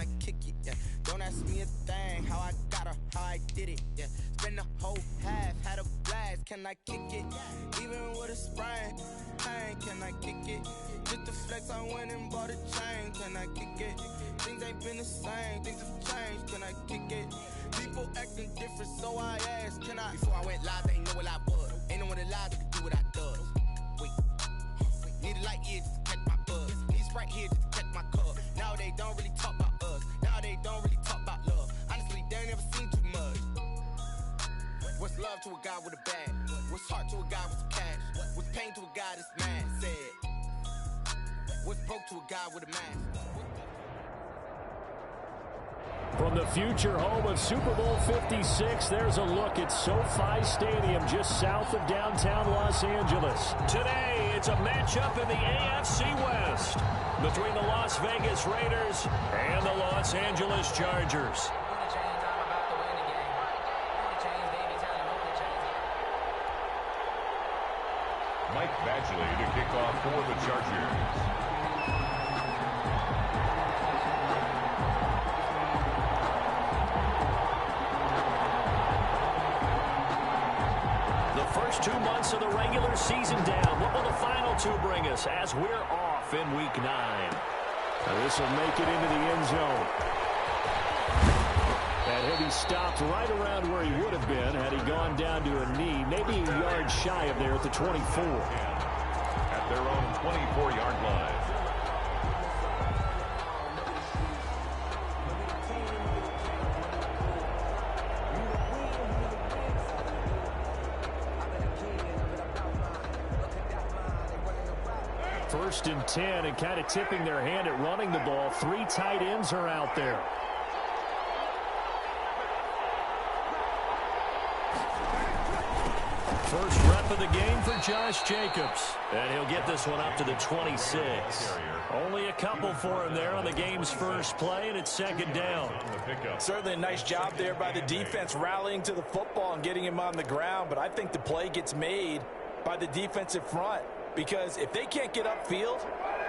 I kick it? Yeah. Don't ask me a thing, how I got her, how I did it. Yeah. Spend the whole half, had a blast. Can I kick it? Even with a sprain, pain, can I kick it? Just to flex, I went and bought a chain. Can I kick it? Things ain't been the same, things have changed. Can I kick it? People acting different, so I asked, can I? Before I went live, they ain't know what I was. Ain't no one alive that could do what I does. Wait, need a light here just to catch my buzz. Need Sprite here just to catch my cup. Now they don't really talk about us. Now they don't really talk about love. Honestly, they ain't never seen too much. What's love to a guy with a bag? What's heart to a guy with some cash? What's pain to a guy that's mad? Said, what's broke to a guy with a mask? From the future home of Super Bowl 56, there's a look at SoFi Stadium just south of downtown Los Angeles. Today, it's a matchup in the AFC West between the Las Vegas Raiders and the Los Angeles Chargers. Mike Badgley to kick off for the Chargers. First 2 months of the regular season down. What will the final two bring us as we're off in Week 9? Now this will make it into the end zone. And he'll be stopped right around where he would have been had he gone down to a knee, maybe a yard shy of there at the 24. At their own 24-yard line. First and 10, and kind of tipping their hand at running the ball. 3 tight ends are out there. First rep of the game for Josh Jacobs. And he'll get this one up to the 26. Only a couple for him there on the game's first play, and it's second down. Certainly a nice job there by the defense rallying to the football and getting him on the ground, but I think the play gets made by the defensive front. Because if they can't get upfield,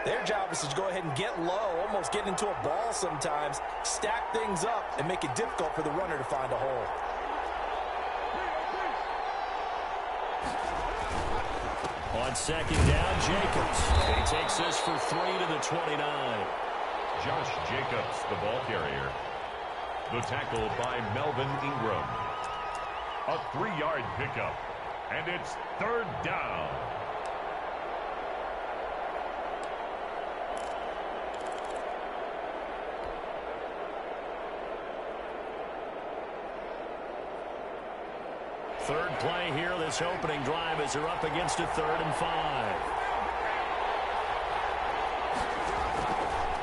their job is to go ahead and get low, almost get into a ball sometimes, stack things up, and make it difficult for the runner to find a hole. On second down, Jacobs. He takes this for 3 to the 29. Josh Jacobs, the ball carrier. The tackle by Melvin Ingram. A 3-yard pickup, and it's third down. Third play here, this opening drive, as they're up against a 3rd and 5.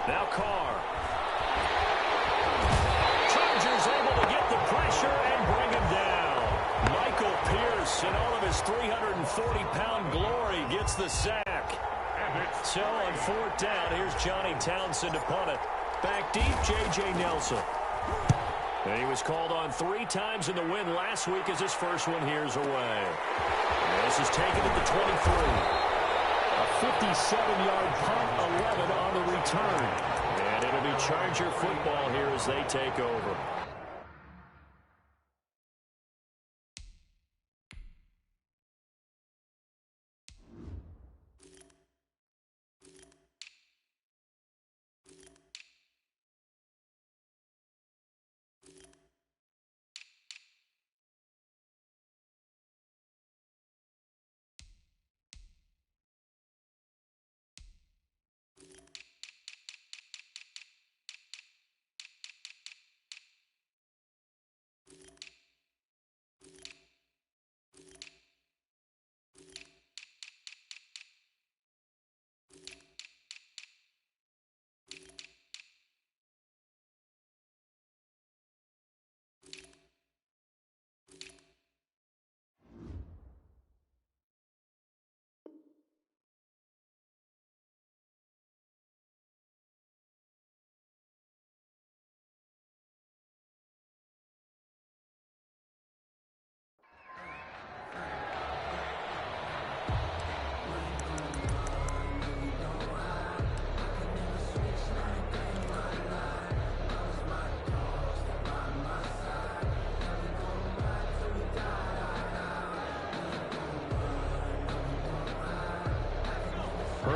Now Carr. Chargers able to get the pressure and bring him down. Michael Pierce, in all of his 340-pound glory, gets the sack. So on 4th down, here's Johnny Townsend to punt it. Back deep, J.J. Nelson. And he was called on 3 times in the win last week as his first one here's away. And this is taken at the 23. A 57-yard punt, 11 on the return. And it'll be Charger football here as they take over.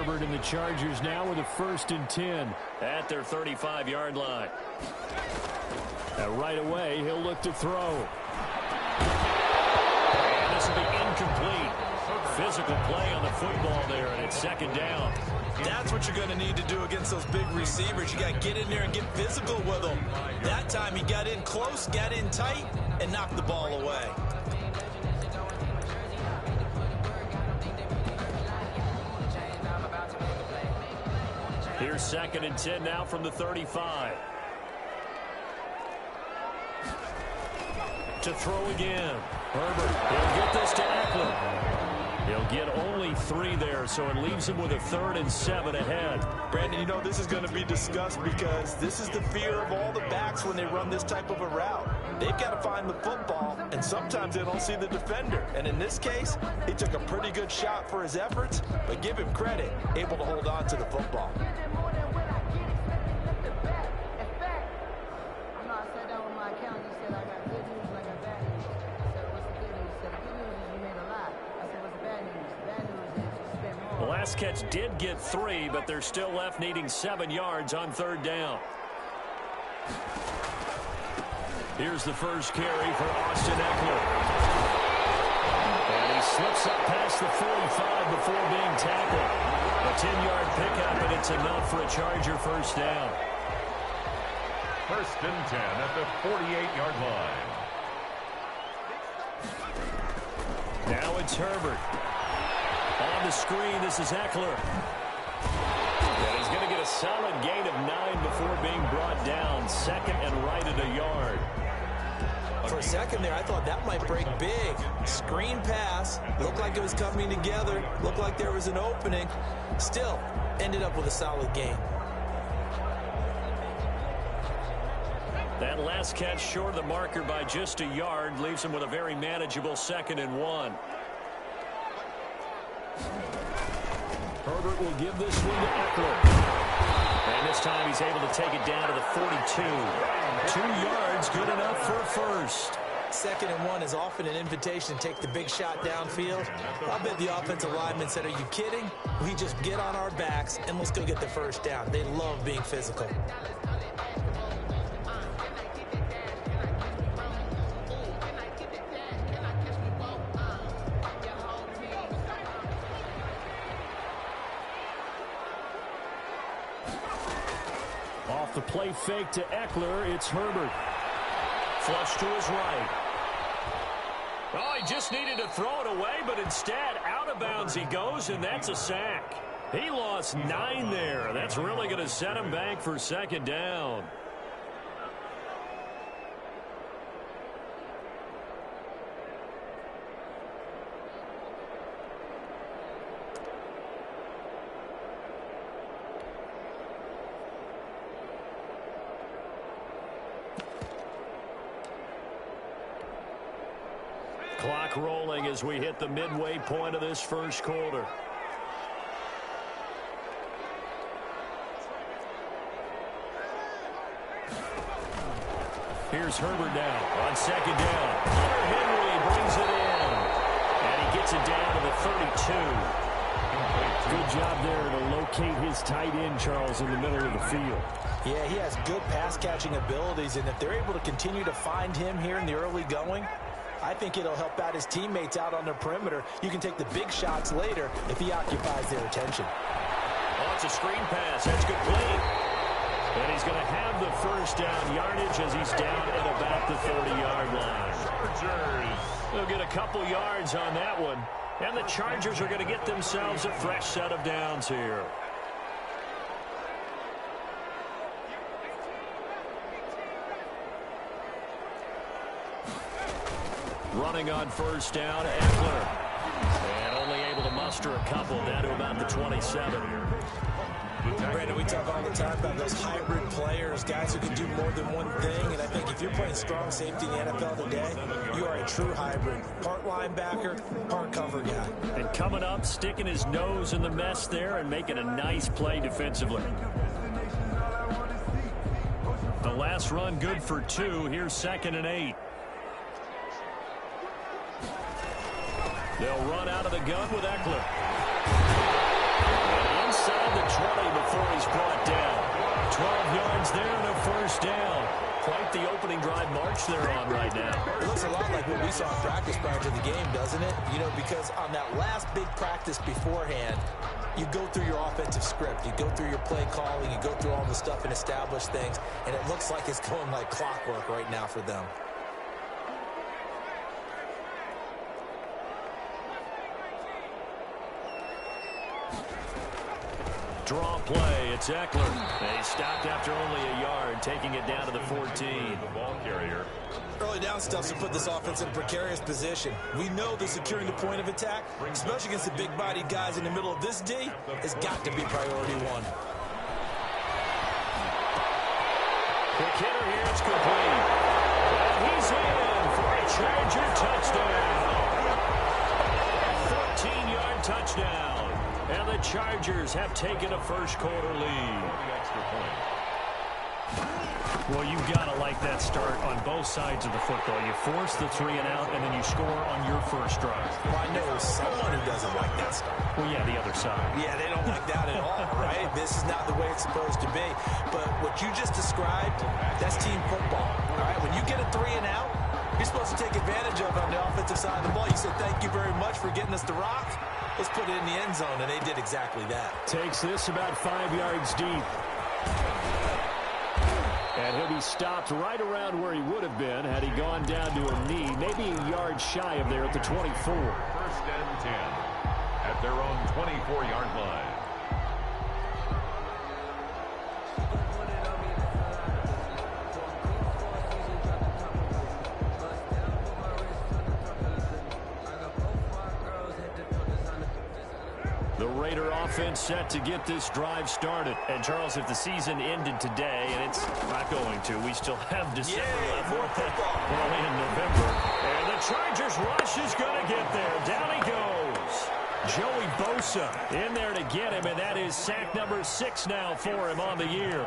Herbert and the Chargers now with a 1st and 10 at their 35-yard line. And right away, he'll look to throw. And this will be incomplete. Physical play on the football there, and it's 2nd down. That's what you're going to need to do against those big receivers. You got to get in there and get physical with them. That time he got in close, got in tight, and knocked the ball away. Here's 2nd and 10 now from the 35. To throw again. Herbert, he'll get this to Eckler. He'll get only 3 there, so it leaves him with a 3rd and 7 ahead. Brandon, you know this is going to be discussed because this is the fear of all the backs when they run this type of a route. They've got to find the football, and sometimes they don't see the defender. And in this case, he took a pretty good shot for his efforts, but give him credit, able to hold on to the football. The last catch did get 3, but they're still left needing 7 yards on 3rd down. Here's the first carry for Austin Eckler. And he slips up past the 45 before being tackled. A 10-yard pickup, and it's enough for a Charger 1st down. 1st and 10 at the 48-yard line. Now it's Herbert. On the screen, this is Eckler. And he's going to get a solid gain of 9 before being brought down. 2nd and right at a yard. For a second there, I thought that might break big. Screen pass. Looked like it was coming together. Looked like there was an opening. Still, ended up with a solid gain. That last catch short of the marker by just a yard leaves him with a very manageable 2nd and 1. Herbert will give this one to Eckler. And this time he's able to take it down to the 42. 2 yards, good enough for a 1st. 2nd and 1 is often an invitation to take the big shot downfield. I bet the offensive lineman said, are you kidding? We just get on our backs and let's go get the 1st down. They love being physical. Off the play fake to Eckler, it's Herbert. Flush to his right. Oh, he just needed to throw it away, but instead, out of bounds he goes, and that's a sack. He lost 9 there. That's really going to set him back for 2nd down. Clock rolling as we hit the midway point of this 1st quarter. Here's Herbert now on 2nd down. Hunter Henry brings it in. And he gets it down to the 32. Good job there to locate his tight end, Charles, in the middle of the field. Yeah, he has good pass-catching abilities, and if they're able to continue to find him here in the early going, I think it'll help out his teammates out on their perimeter. You can take the big shots later if he occupies their attention. Oh, it's a screen pass. That's complete. And he's going to have the 1st down yardage as he's down at about the 30-yard line. They'll get a couple yards on that one. And the Chargers are going to get themselves a fresh set of downs here. Running on 1st down, Eckler. And only able to muster a couple down to about the 27. Brandon, we talk all the time about those hybrid players, guys who can do more than one thing, and I think if you're playing strong safety in the NFL today, you are a true hybrid. Part linebacker, part cover guy. And coming up, sticking his nose in the mess there and making a nice play defensively. The last run good for 2. Here's 2nd and 8. They'll run out of the gun with Eckler. And 20 before he's brought down. 12 yards there and a first down. Quite the opening drive march they're on right now. It looks a lot like what we saw in practice prior to the game, doesn't it? You know, because on that last big practice beforehand, you go through your offensive script. You go through your play calling. You go through all the stuff and establish things. And it looks like it's going like clockwork right now for them. Draw play. It's Eckler. They stopped after only a yard, taking it down to the 14. The ball carrier. Early down stuff to put this offense in a precarious position. We know that securing the point of attack, especially against the big-bodied guys in the middle of this D, has got to be priority one. Quick hitter here. It's complete. And he's in for a Charger touchdown. 14-yard touchdown. And the Chargers have taken a first-quarter lead. Well, you've got to like that start on both sides of the football. You force the 3 and out, and then you score on your first drive. Well, I know someone who doesn't like that start. Well, yeah, the other side. Yeah, they don't like that at all, right? This is not the way it's supposed to be. But what you just described, that's team football, all right? When you get a 3 and out, you're supposed to take advantage of it on the offensive side of the ball. You said, thank you very much for getting us the rock. Let's put it in the end zone, and they did exactly that. Takes this about 5 yards deep. And he'll be stopped right around where he would have been had he gone down to a knee, maybe a yard shy of there at the 24. First and 10 at their own 24-yard line. The Raider offense set to get this drive started. And, Charles, if the season ended today, and it's not going to, we still have December left. More football. Early in November. And the Chargers rush is going to get there. Down he goes. Joey Bosa in there to get him, and that is sack number 6 now for him on the year.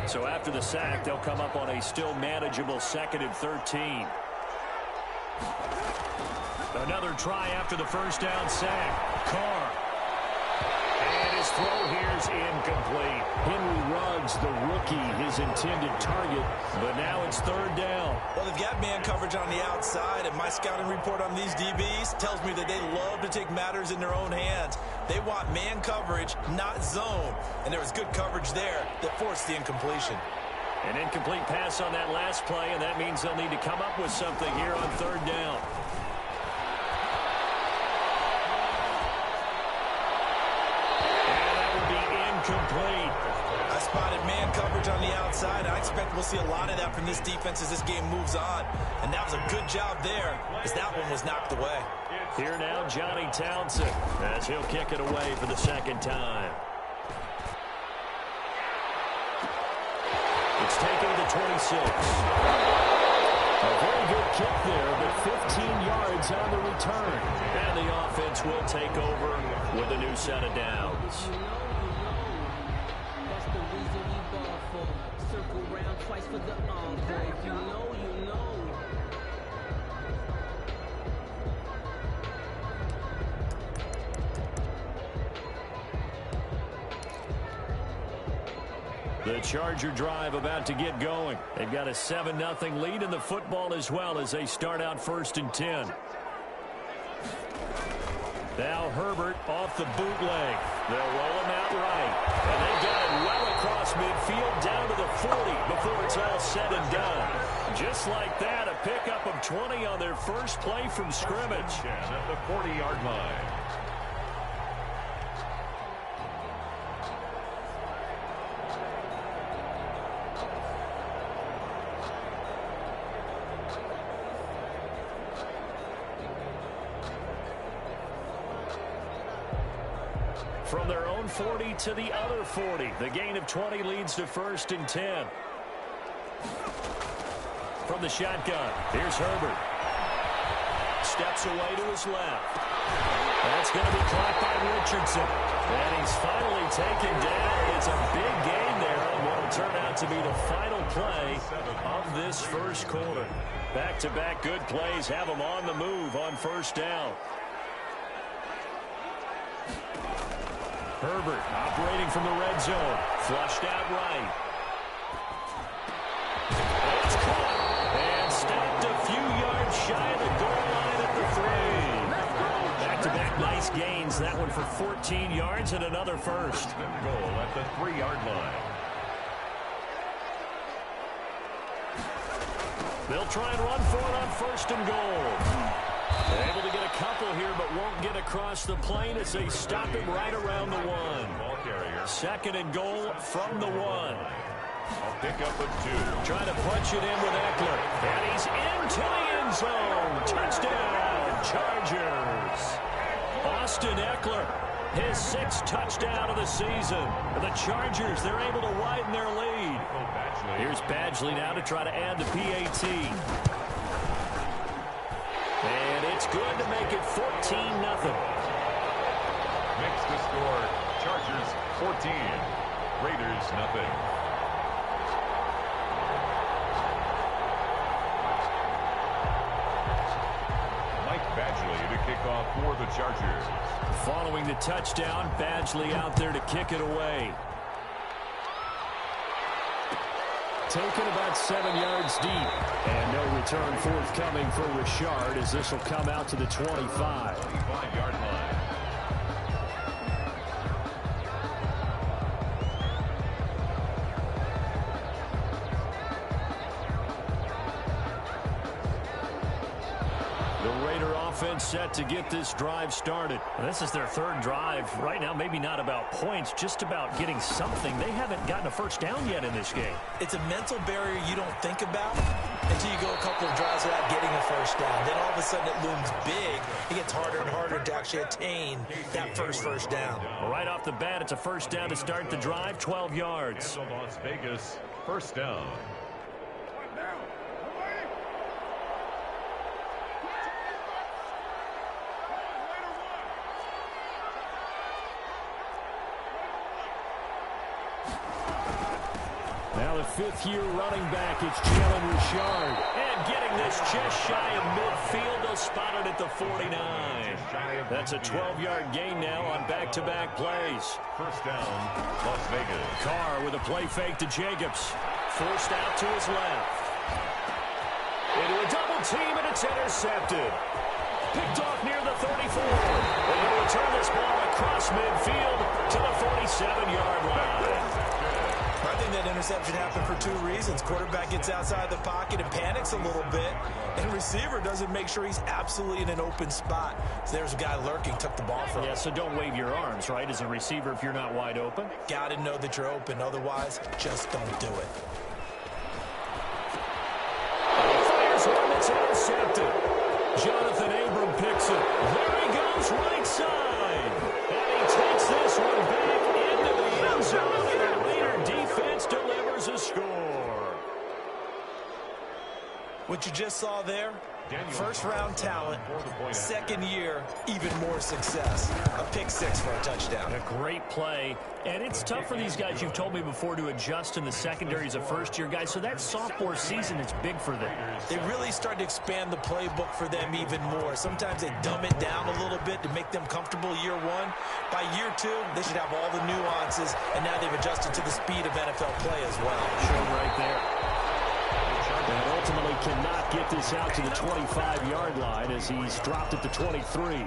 So after the sack, they'll come up on a still manageable 2nd and 13. Another try after the first down sack. Carr. And his throw here's incomplete. Henry Ruggs, the rookie, his intended target, but now it's 3rd down. Well, they've got man coverage on the outside, and my scouting report on these DBs tells me that they love to take matters in their own hands. They want man coverage, not zone. And there was good coverage there that forced the incompletion. An incomplete pass on that last play, and that means they'll need to come up with something here on 3rd down. And that will be incomplete. I spotted man coverage on the outside. I expect we'll see a lot of that from this defense as this game moves on. And that was a good job there as that one was knocked away. Here now, Johnny Townsend, as he'll kick it away for the 2nd time. It's taken to the 26. A very good kick there, but 15 yards on the return. And the offense will take over with a new set of downs. That's the reason we ball for. Circle round twice for the encore. If you know, you know. The Charger drive about to get going. They've got a 7-0 lead in the football as well as they start out 1st and 10. Now Herbert off the bootleg. They'll roll him out right. And they got it well across midfield down to the 40 before it's all said and done. Just like that, a pickup of 20 on their first play from scrimmage. At the 40-yard line. From their own 40 to the other 40. The gain of 20 leads to 1st and 10. From the shotgun, here's Herbert. steps away to his left. That's going to be caught by Richardson. And he's finally taken down. It's a big gain there on what will turn out to be the final play of this first quarter. Back-to-back good plays have him on the move on first down. Herbert operating from the red zone. Flushed out right. It's caught. And stopped a few yards shy of the goal line at the 3. Back-to-back nice gains. That one for 14 yards and another first. Goal at the 3-yard line. They'll try and run for it on first and goal. They're able to get a couple here, but won't get across the plane as they stop him right around the 1. Ball carrier. Second and goal from the 1. A pickup of 2. Trying to punch it in with Eckler. And he's into the end zone. Touchdown, Chargers. Austin Eckler, his 6th touchdown of the season. The Chargers, they're able to widen their lead. Here's Badgley now to try to add the PAT. And it's good to make it 14-0. Makes the score. Chargers 14. Raiders nothing. Mike Badgley to kick off for the Chargers. Following the touchdown, Badgley out there to kick it away. Taken about 7 yards deep. And no return forthcoming for Richard as this will come out to the 25. 25-yard line. The Raider offense set to get this drive started. And this is their 3rd drive. Right now, maybe not about points, just about getting something. They haven't gotten a first down yet in this game. It's a mental barrier you don't think about until you go a couple of drives without getting a first down. Then all of a sudden it looms big. It gets harder and harder to actually attain that first down. Right off the bat, it's a first down to start the drive, 12 yards. And the Las Vegas first down. Now the 5th-year running back, it's Jalen Richard. And getting this just shy of midfield, they'll spot it at the 49. That's a 12-yard gain now on back-to-back plays. First down, Las Vegas. Carr with a play fake to Jacobs. Forced out to his left. Into a double team, and it's intercepted. Picked off near the 34. And he'll return this ball across midfield to the 47-yard line. I think that interception happened for 2 reasons. Quarterback gets outside the pocket and panics a little bit, and receiver doesn't make sure he's absolutely in an open spot. So there's a guy lurking, took the ball from him. Yeah, so don't wave your arms, right, as a receiver if you're not wide open. Got to know that you're open. Otherwise, just don't do it. Fires one that's intercepted. Jonathan Abram picks it. There he goes, right side. And he takes this one back into the end zone, and the Raider defense delivers a score. What you just saw there, first-round talent, second year, even more success. A pick 6 for a touchdown. A great play. And it's tough for these guys, you've told me before, to adjust in the secondary as a first-year guy. So that sophomore season is big for them. They really started to expand the playbook for them even more. Sometimes they dumb it down a little bit to make them comfortable year 1. By year 2, they should have all the nuances, and now they've adjusted to the speed of NFL play as well. Shown right there. And ultimately cannot get this out to the 25-yard line as he's dropped at the 23.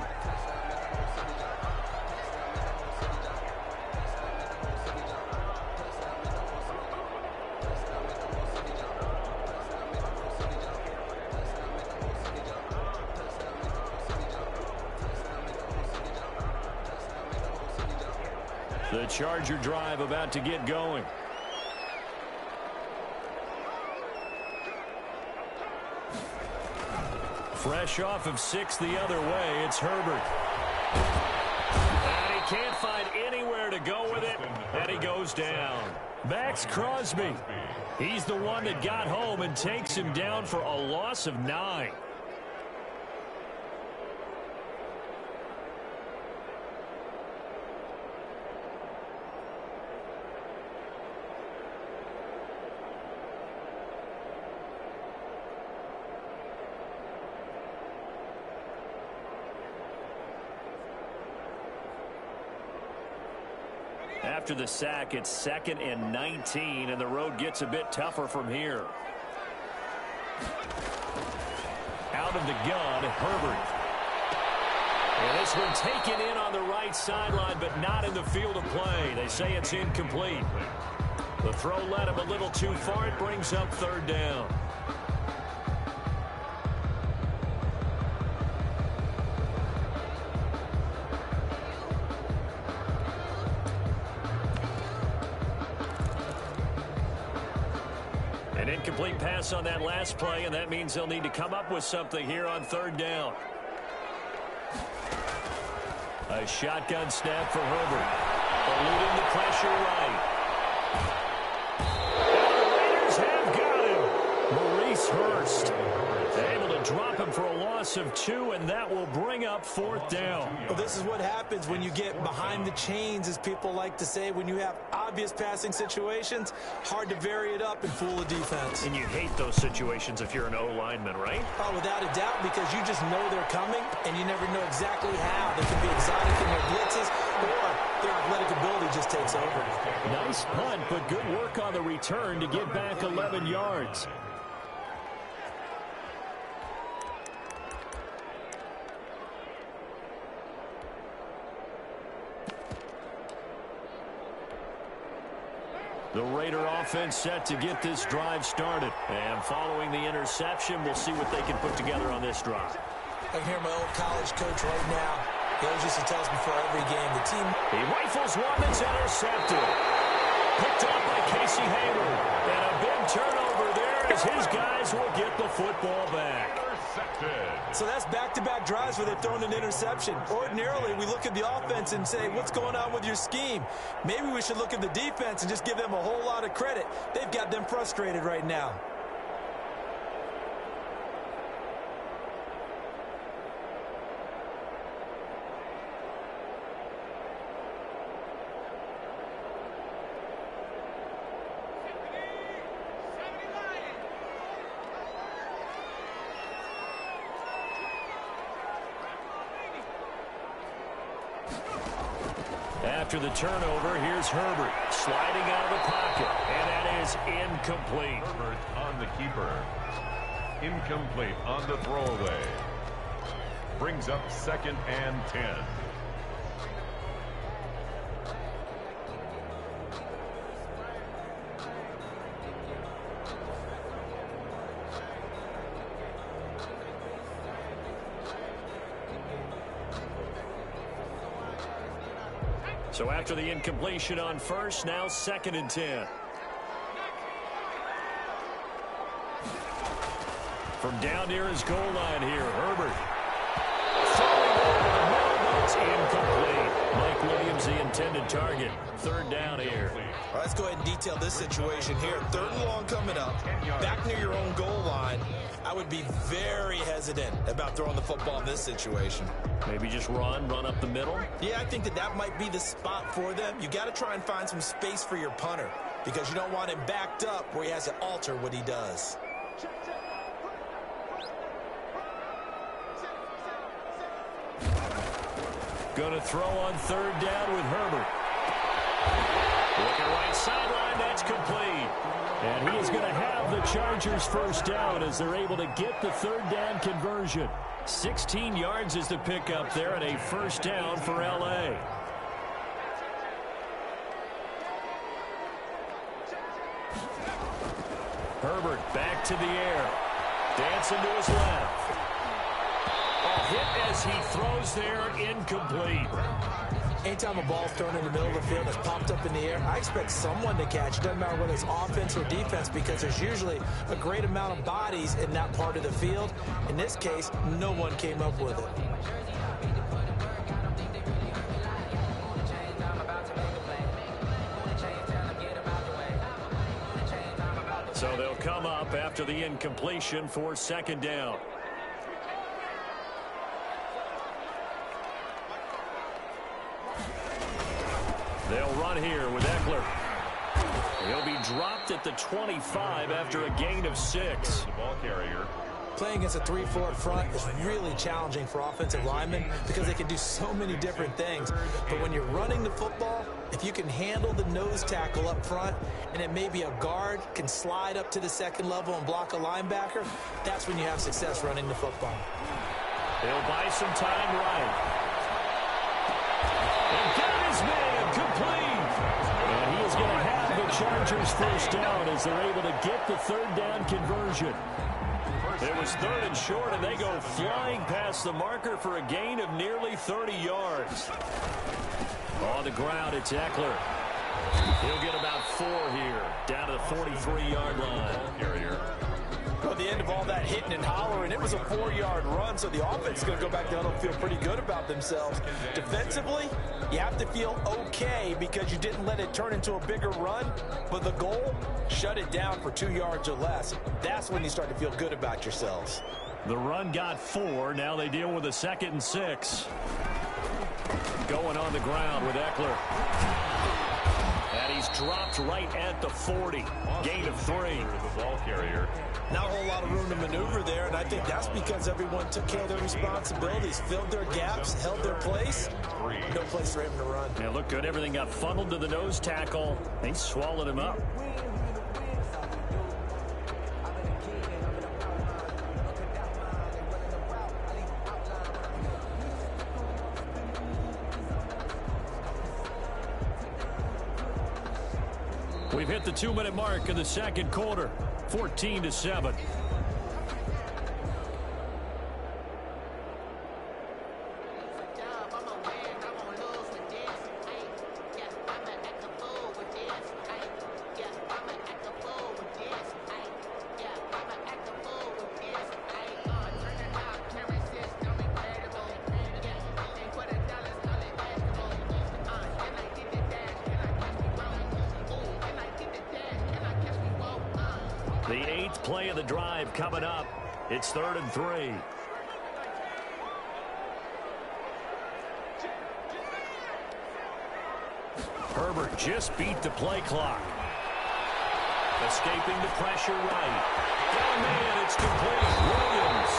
The Charger drive about to get going. Fresh off of 6 the other way, it's Herbert. And he can't find anywhere to go with it, and he goes down. Max Crosby. He's the one that got home and takes him down for a loss of 9. After the sack, it's 2nd and 19, and the road gets a bit tougher from here. Out of the gun, Herbert. And this one taken in on the right sideline, but not in the field of play. They say it's incomplete. The throw led him a little too far. It brings up 3rd down. An incomplete pass on that last play, and that means they'll need to come up with something here on 3rd down. A shotgun snap for Herbert. Eluding the pressure right. And the Raiders have got him. Maurice Hurst able to drop him for a loss of 2, and that will bring up 4th down. Well, this is what happens when you get behind the chains, as people like to say. When you have obvious passing situations, hard to vary it up and fool a defense. And you hate those situations if you're an O-lineman, right? Oh, without a doubt, because you just know they're coming, and you never know exactly how. They can be exotic in their blitzes, or their athletic ability just takes over. Nice punt, but good work on the return to get back 11 yards. The Raider offense set to get this drive started. And following the interception, we'll see what they can put together on this drive. I can hear my old college coach right now. He always used to tell us before every game, the team... He rifles one that's intercepted. Picked up by Casey Hayward. And a big turnover there as his guys will get the football back. So that's back-to-back drives where they've thrown an interception. Ordinarily, we look at the offense and say, what's going on with your scheme? Maybe we should look at the defense and just give them a whole lot of credit. They've got them frustrated right now. After the turnover, here's Herbert sliding out of the pocket, and that is incomplete. Herbert on the keeper. Incomplete on the throwaway. Brings up 2nd and 10. So after the incompletion on first, now 2nd and 10. From down near his goal line here, Herbert. Throwing over the middle, but it's incomplete. Mike Williams, the intended target. 3rd down here. All right, let's go ahead and detail this situation here. 3rd and long coming up. Back near your own goal line. I would be very hesitant about throwing the football in this situation. Maybe just run up the middle? Yeah, I think that might be the spot for them. You got to try and find some space for your punter because you don't want him backed up where he has to alter what he does. Going to throw on 3rd down with Herbert. Looking right sideline, that's complete. And he is going to have the Chargers 1st down as they're able to get the 3rd down conversion. 16 yards is the pickup there and a 1st down for L.A. Herbert back to the air. Dancing to his left. A hit as he throws there, incomplete. Anytime a ball's thrown in the middle of the field that's popped up in the air, I expect someone to catch. It doesn't matter whether it's offense or defense because there's usually a great amount of bodies in that part of the field. In this case, no one came up with it. So they'll come up after the incompletion for 2nd down. They'll run here with Eckler. He'll be dropped at the 25 after a gain of 6. The ball carrier, playing against a 3-4 front is really challenging for offensive linemen because they can do so many different things. But when you're running the football, if you can handle the nose tackle up front, and it may be a guard can slide up to the second level and block a linebacker, that's when you have success running the football. He'll buy some time right. And got his man complete. And he is going to have the Chargers first down as they're able to get the third down conversion. It was 3rd and short, and they go flying past the marker for a gain of nearly 30 yards. On the ground, it's Eckler. He'll get about 4 here, down to the 43-yard line. Well, at the end of all that hitting and hollering, it was a 4-yard run, so the offense is going to go back down and feel pretty good about themselves. Defensively, you have to feel okay because you didn't let it turn into a bigger run, but the goal, shut it down for 2 yards or less. That's when you start to feel good about yourselves. The run got 4. Now they deal with a 2nd and 6. Going on the ground with Eckler. And he's dropped right at the 40. Gain of 3. The ball carrier. Not a whole lot of room to maneuver there, and I think that's because everyone took care of their responsibilities, filled their gaps, held their place. No place for him to run. Yeah, look good. Everything got funneled to the nose tackle. They swallowed him up. We've hit the 2-minute mark in the second quarter. 14-7. The 8th play of the drive coming up. It's 3rd and 3. Herbert just beat the play clock. Escaping the pressure right. Got a man, it's complete. Williams.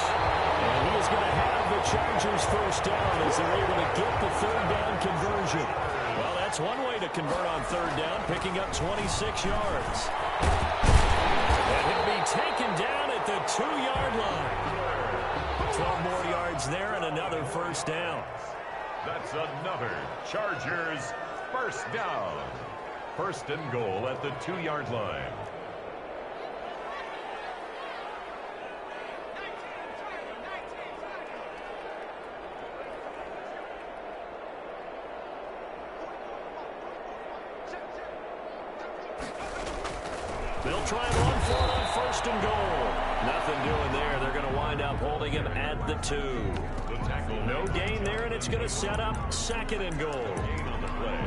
And he is going to have the Chargers first down as they're able to get the third down conversion. Well, that's one way to convert on third down, picking up 26 yards. And he'll be taken down at the 2-yard line. 12 more yards there and another first down. That's another Chargers first down. 1st and goal at the 2-yard line. They'll try and run for it on 1st and goal. Nothing doing there. They're going to wind up holding him at the 2. No gain there, and it's going to set up 2nd and goal. Gain on the play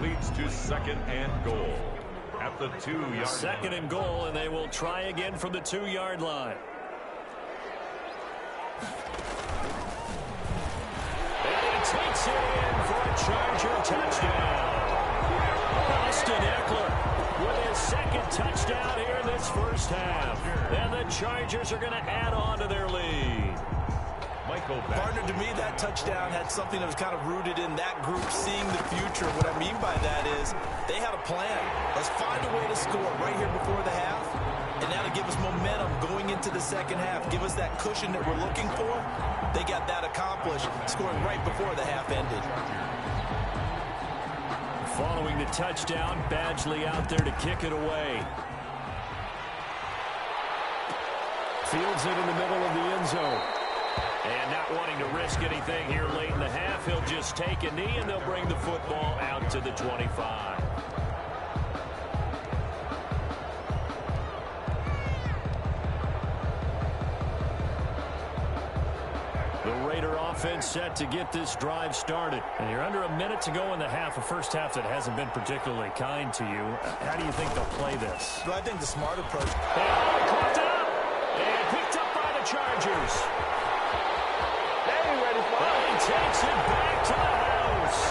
leads to 2nd and goal at the 2-yard line. 2nd and goal, and they will try again from the 2-yard line. And he takes it in for a Charger touchdown. Austin Eckler with his 2nd touchdown here in this first half. And the Chargers are going to add on to their lead. Partner, to me, that touchdown had something that was kind of rooted in that group seeing the future. What I mean by that is they had a plan. Let's find a way to score right here before the half, and that'll give us momentum going into the second half. Give us that cushion that we're looking for. They got that accomplished, scoring right before the half ended. Following the touchdown, Badgley out there to kick it away. Fields it in the middle of the end zone. And not wanting to risk anything here late in the half, he'll just take a knee, and they'll bring the football out to the 25. The Raider offense set to get this drive started. And you're under a minute to go in the half, a first half that hasn't been particularly kind to you. How do you think they'll play this? Well, I think the smart approach. And caught up and picked up by the Chargers. He takes it back to the house.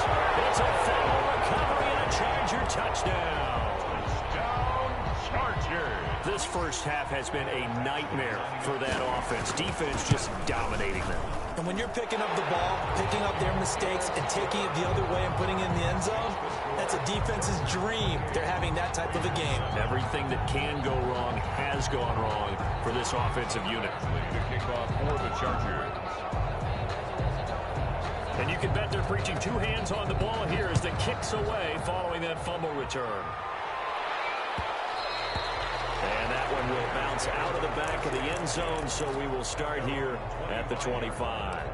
It's a foul recovery and a Charger touchdown. Touchdown, Chargers. This first half has been a nightmare for that offense. Defense just dominating them. And when you're picking up the ball, picking up their mistakes, and taking it the other way and putting it in the end zone, that's a defense's dream. They're having that type of a game. Everything that can go wrong has gone wrong for this offensive unit. The kickoff for the Chargers. And you can bet they're preaching two hands on the ball here as the kicks away following that fumble return. And that one will bounce out of the back of the end zone, so we will start here at the 25.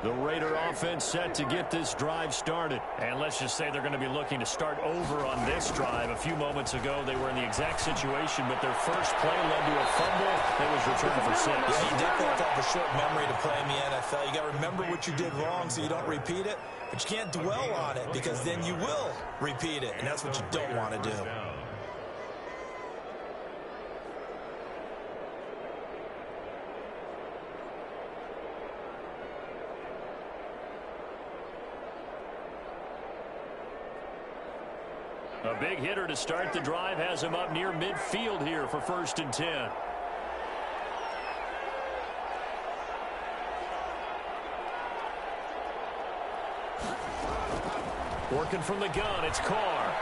The Raider offense set to get this drive started. And let's just say they're going to be looking to start over on this drive. A few moments ago, they were in the exact situation, but their first play led to a fumble that was returned for 6. Yeah, you definitely have to have a short memory to play in the NFL. You got to remember what you did wrong so you don't repeat it, but you can't dwell on it because then you will repeat it, and that's what you don't want to do. A big hitter to start the drive has him up near midfield here for 1st and 10. Working from the gun, it's Carr.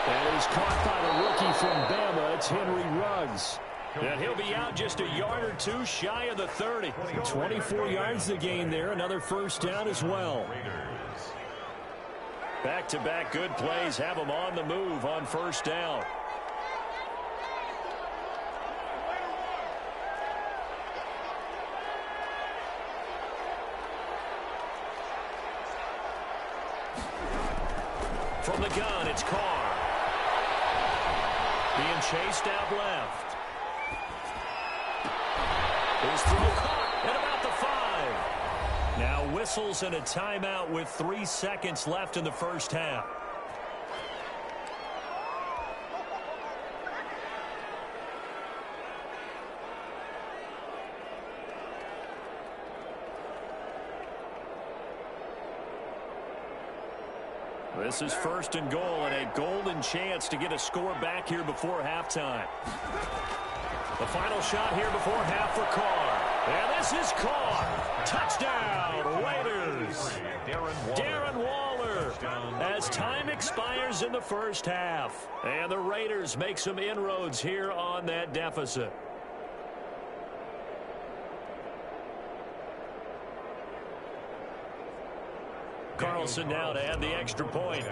That is caught by the rookie from Bama. It's Henry Ruggs. And he'll be out just a yard or two shy of the 30. 24 yards to gain there. Another first down as well. Back-to-back good plays have them on the move on first down. From the gun, it's Carr. Being chased out left. His throw caught at about the 5. Now whistles and a timeout with 3 seconds left in the first half. This is 1st and goal and a golden chance to get a score back here before halftime. The final shot here before half for Carr. And this is Carr. Touchdown, Raiders. Darren Waller. As time expires in the first half. And the Raiders make some inroads here on that deficit. Carlson now to add the extra point.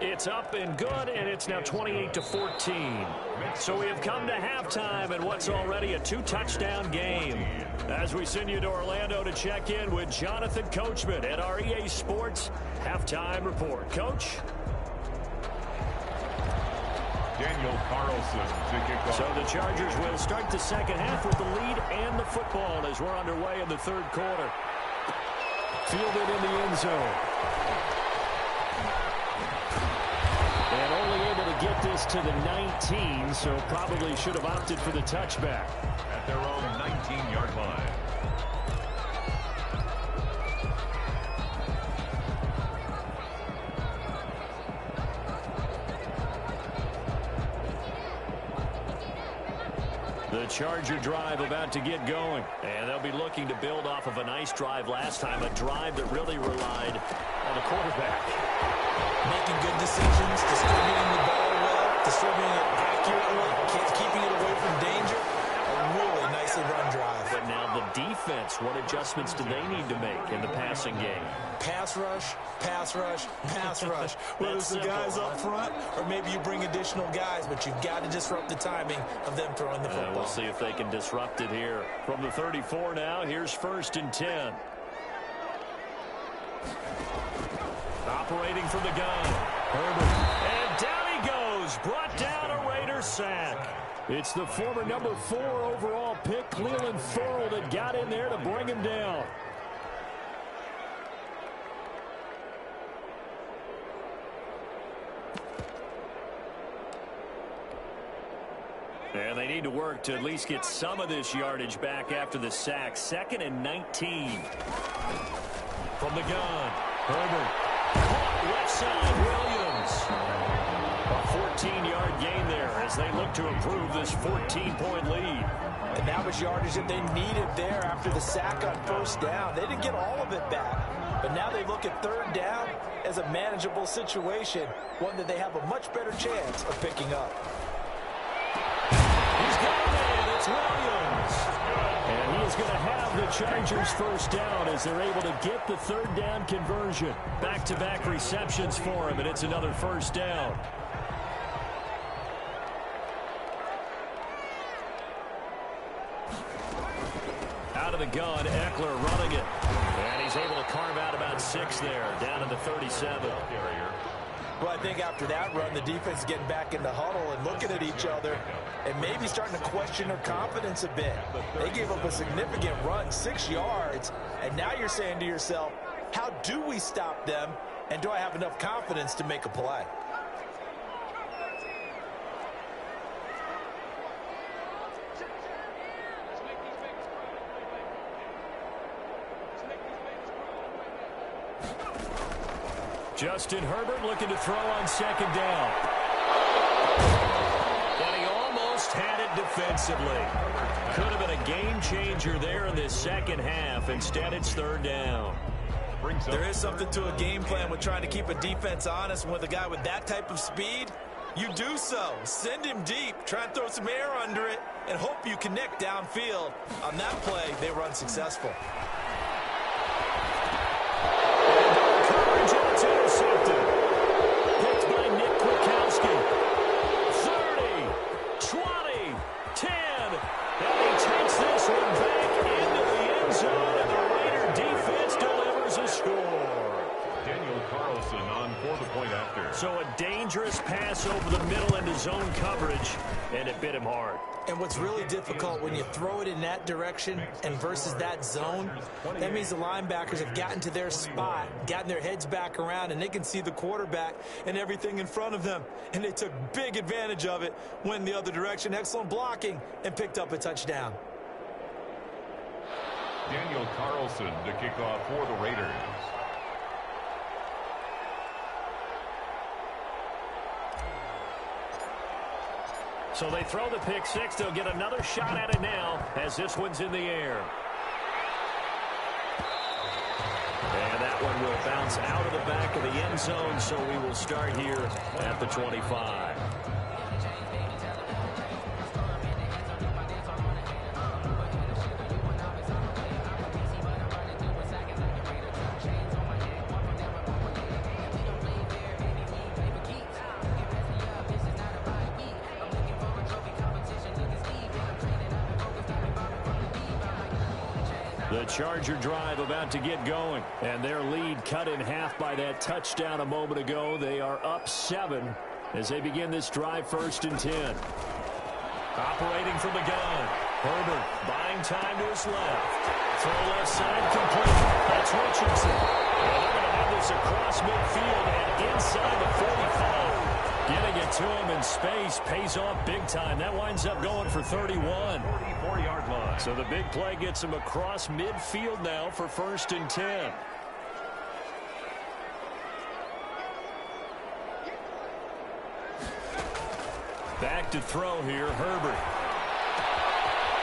It's up and good, and it's now 28-14. So we have come to halftime in what's already a 2-touchdown game. As we send you to Orlando to check in with Jonathan Coachman at our EA Sports Halftime Report. Coach? Daniel Carlson to kick off. So the Chargers will start the second half with the lead and the football as we're underway in the third quarter. Fielded in the end zone. And only able to get this to the 19, so probably should have opted for the touchback. At their own 19-yard line. The Charger drive about to get going. And they'll be looking to build off of a nice drive last time, a drive that really relied on the quarterback. Making good decisions, distributing the ball well, distributing it accurately, keeping it away from danger. A really nicely run drive. But now the defense, what adjustments do they need to make in the passing game? Pass rush, pass rush, pass rush. Whether it's the guys up front or maybe you bring additional guys, but you've got to disrupt the timing of them throwing the football. We'll see if they can disrupt it here. From the 34 now, here's 1st and 10. Operating from the gun. Herbert. And down he goes. Brought down a Raider sack. It's the former number 4 overall pick, Cleveland Ferrell, that got in there to bring him down. And they need to work to at least get some of this yardage back after the sack. 2nd and 19. From the gun, Herbert. Caught left side, Williams. A 14-yard gain there as they look to improve this 14-point lead. And that was yardage that they needed there after the sack on 1st down. They didn't get all of it back, but now they look at 3rd down as a manageable situation, one that they have a much better chance of picking up. He's got it. It's Williams. And he is going to have the Chargers 1st down as they're able to get the 3rd down conversion. Back-to-back receptions for him, and it's another 1st down. Out of the gun, Eckler running it. And he's able to carve out about 6 there, down to the 37. Well, I think after that run, the defense is getting back in the huddle and looking at each other and maybe starting to question their confidence a bit. They gave up a significant run, 6 yards, and now you're saying to yourself, how do we stop them, and do I have enough confidence to make a play? Justin Herbert looking to throw on 2nd down. And he almost had it defensively. Could have been a game changer there in this 2nd half. Instead, it's 3rd down. There is something to a game plan with trying to keep a defense honest. With a guy with that type of speed, you do so. Send him deep. Try and throw some air under it and hope you connect downfield. On that play, they were unsuccessful. Intercepted. Picked by Nyquil84's. 30, 20, 10. And he takes this one back into the end zone, and the Raider defense delivers a score. Daniel Carlson on for the point after. So a dangerous pass over the middle into zone coverage, and it bit him hard. And what's really difficult when you throw it in that direction and versus that zone, that means the linebackers have gotten to their spot, gotten their heads back around, and they can see the quarterback and everything in front of them. And they took big advantage of it, went the other direction, excellent blocking, and picked up a touchdown. Daniel Carlson to kick off for the Raiders. So they throw the pick 6. They'll get another shot at it now as this one's in the air. And that one will bounce out of the back of the end zone, so we will start here at the 25. The Charger drive about to get going, and their lead cut in half by that touchdown a moment ago. They are up 7 as they begin this drive, 1st and 10. Operating from the gun, Herbert buying time to his left. Throw left side complete. That's Richardson. And they're going to have this across midfield and inside the 45. Getting it to him in space pays off big time. That winds up going for 31. 44-yard line. So the big play gets him across midfield now for 1st and 10. Back to throw here, Herbert.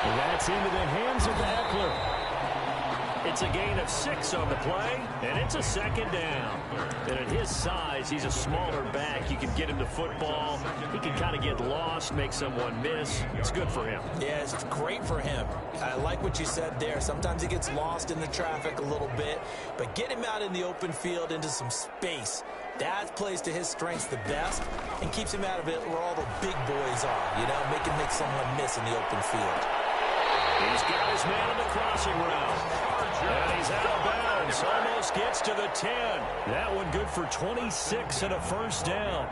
And that's into the hands of Eckler. It's a gain of 6 on the play, and it's a 2nd down. And at his size, he's a smaller back. You can get him to football. He can kind of get lost, make someone miss. It's good for him. Yeah, it's great for him. I like what you said there. Sometimes he gets lost in the traffic a little bit, but get him out in the open field into some space. That plays to his strengths the best and keeps him out of it where all the big boys are, you know, make someone miss in the open field. He's got his man in the crossing route. And he's out of bounds. Almost gets to the 10. That one good for 26 and a 1st down.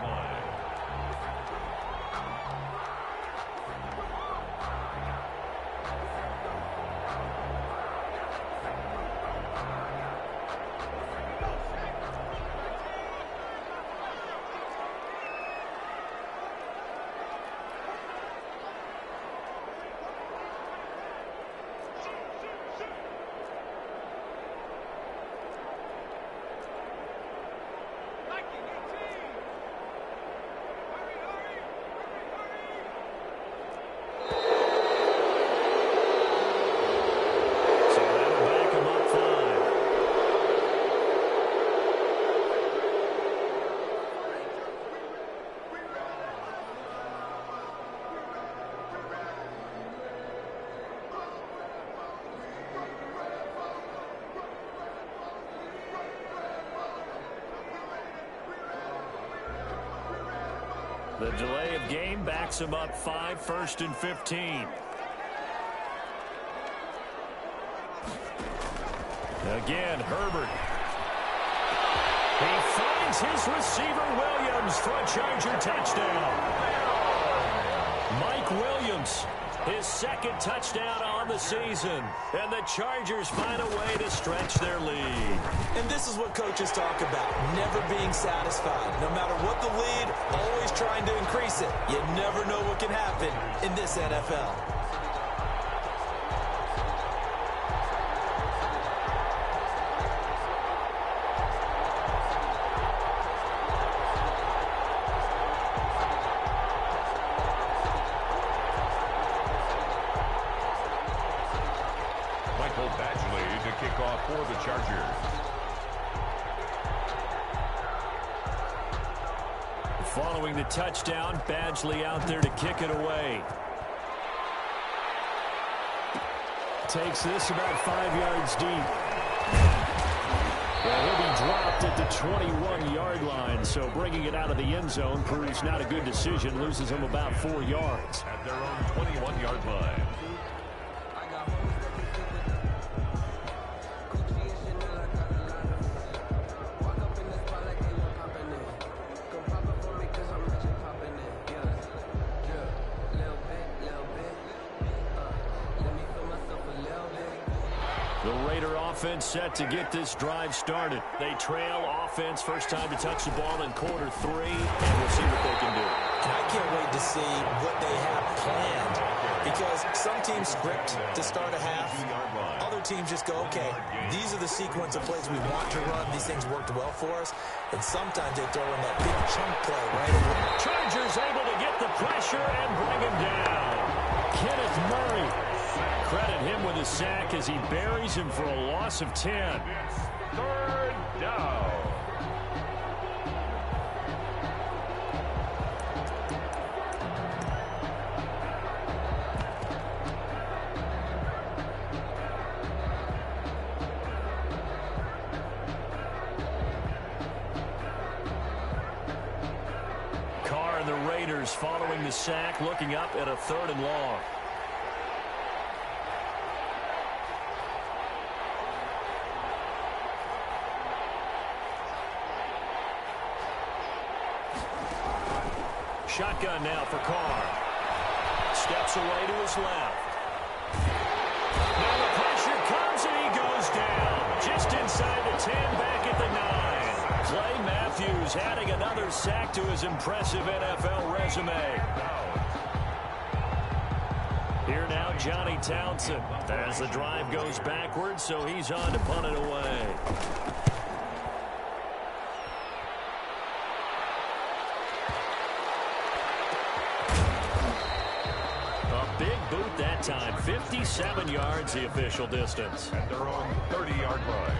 The delay of game backs him up 5, 1st and 15. Again, Herbert. He finds his receiver, Williams, for a Charger touchdown. Mike Williams, his second touchdown on the season. And the Chargers find a way to stretch their lead. And this is what coaches talk about, never being satisfied. No matter what the lead, always trying to increase it. You never know what can happen in this NFL. For the Chargers. Following the touchdown, Badgley out there to kick it away. Takes this about 5 yards deep. Well, he'll be dropped at the 21-yard line, so bringing it out of the end zone proves not a good decision. Loses him about 4 yards. At their own 21-yard line. Offense set to get this drive started. They trail offense, first time to touch the ball in quarter 3, and we'll see what they can do. And I can't wait to see what they have planned, because some teams script to start a half. Other teams just go, okay, these are the sequence of plays we want to run. These things worked well for us. And sometimes they throw in that big chunk play right away. Chargers able to get the pressure and bring him down. Kenneth Murray. Credit him with a sack as he buries him for a loss of 10. It's 3rd down. Carr and the Raiders following the sack, looking up at a 3rd and long. Shotgun now for Carr. Steps away to his left. Now the pressure comes and he goes down. Just inside the 10, back at the 9. Clay Matthews adding another sack to his impressive NFL resume. Here now, Johnny Townsend. As the drive goes backwards, so he's on to punt it away. Boot that time. 57 yards, the official distance. At their own 30-yard line.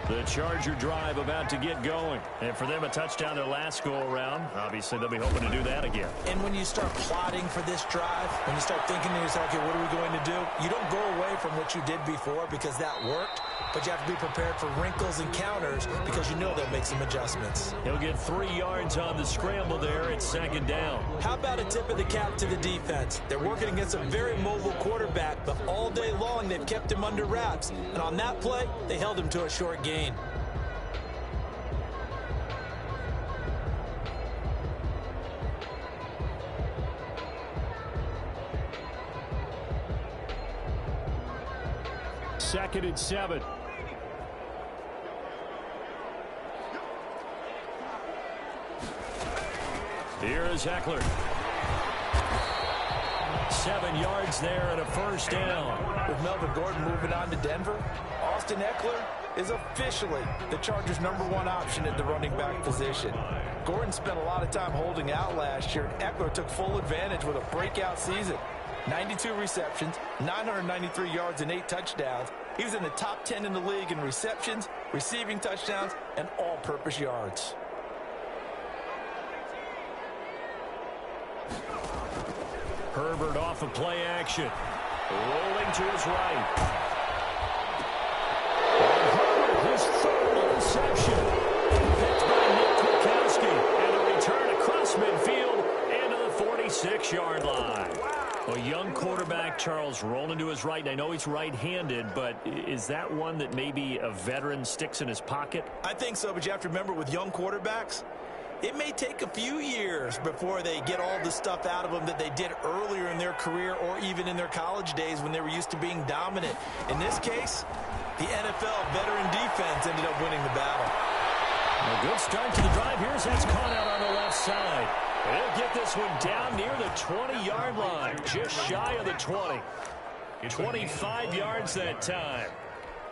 The Charger drive about to get going. And for them, a touchdown their last go-around. Obviously, they'll be hoping to do that again. And when you start plotting for this drive, when you start thinking to yourself, okay, what are we going to do? You don't go away from what you did before because that worked. But you have to be prepared for wrinkles and counters because you know they'll make some adjustments. He'll get 3 yards on the scramble there. It's 2nd down. How about a tip of the cap to the defense? They're working against a very mobile quarterback, but all day long they've kept him under wraps. And on that play, they held him to a short gain. Second and 7. Here is Eckler. 7 yards there and a 1st down. With Melvin Gordon moving on to Denver, Austin Eckler is officially the Chargers' #1 option at the running back position. Gordon spent a lot of time holding out last year, and Eckler took full advantage with a breakout season. 92 receptions, 993 yards, and 8 touchdowns. He was in the top 10 in the league in receptions, receiving touchdowns, and all-purpose yards. Herbert off of play action. Rolling to his right. And Herbert, his 3rd interception. Charles, rolling to his right, and I know he's right-handed, but is that one that maybe a veteran sticks in his pocket? I think so, but you have to remember with young quarterbacks, it may take a few years before they get all the stuff out of them that they did earlier in their career or even in their college days when they were used to being dominant. In this case, the NFL veteran defense ended up winning the battle. A good start to the drive. Here's that's caught out on the left side. They'll get this one down near the 20-yard line, just shy of the 20. 25 yards that time.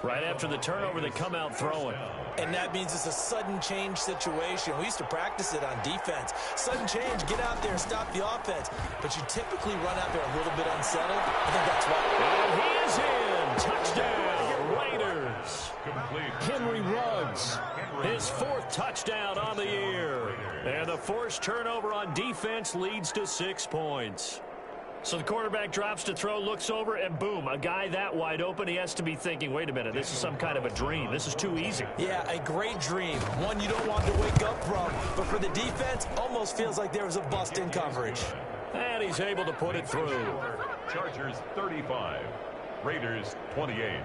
Right after the turnover, they come out throwing. And that means it's a sudden change situation. We used to practice it on defense. Sudden change, get out there, stop the offense. But you typically run out there a little bit unsettled. I think that's why. And he is in. Touchdown, Raiders. Henry Ruggs, his 4th touchdown on the year. And the forced turnover on defense leads to 6 points. So the quarterback drops to throw, looks over, and boom, a guy that wide open, he has to be thinking, wait a minute, this is some kind of a dream. This is too easy. Yeah, a great dream. One you don't want to wake up from. But for the defense, almost feels like there was a bust in coverage. And he's able to put it through. Chargers 35, Raiders 28.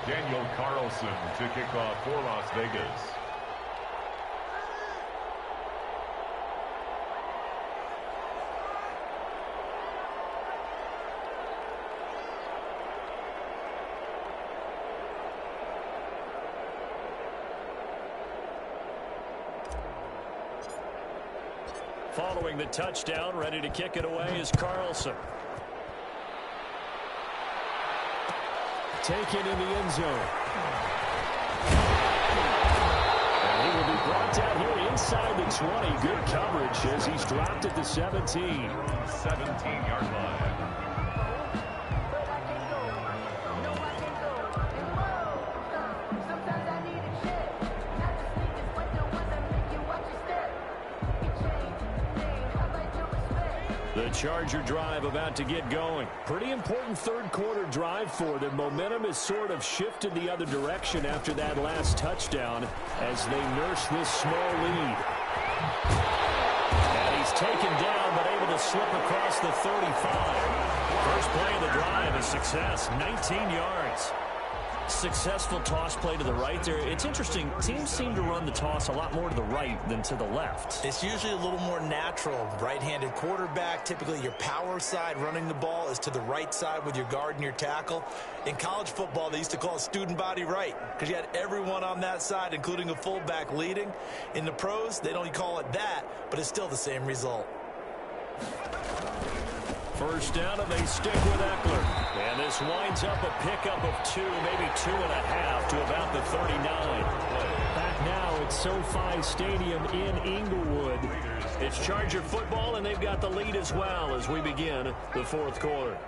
Daniel Carlson to kick off for Las Vegas. Following the touchdown, ready to kick it away is Carlson. Taken in the end zone. And he will be brought down here inside the 20. Good coverage as he's dropped at the 17. 17-yard line. The Charger drive about to get going. Pretty important third quarter drive for them. Momentum has sort of shifted the other direction after that last touchdown as they nurse this small lead. And he's taken down but able to slip across the 35. First play of the drive, a success, 19 yards. Successful toss play to the right there. It's interesting. Teams seem to run the toss a lot more to the right than to the left. It's usually a little more natural. Right-handed quarterback, typically your power side running the ball is to the right side with your guard and your tackle. In college football, they used to call it student body right because you had everyone on that side, including a fullback leading. In the pros, they don't call it that, but it's still the same result. First down, and they stick with Eckler. And this winds up a pickup of 2, maybe 2.5 to about the 39. Back now at SoFi Stadium in Inglewood. It's Charger football, and they've got the lead as well as we begin the fourth quarter.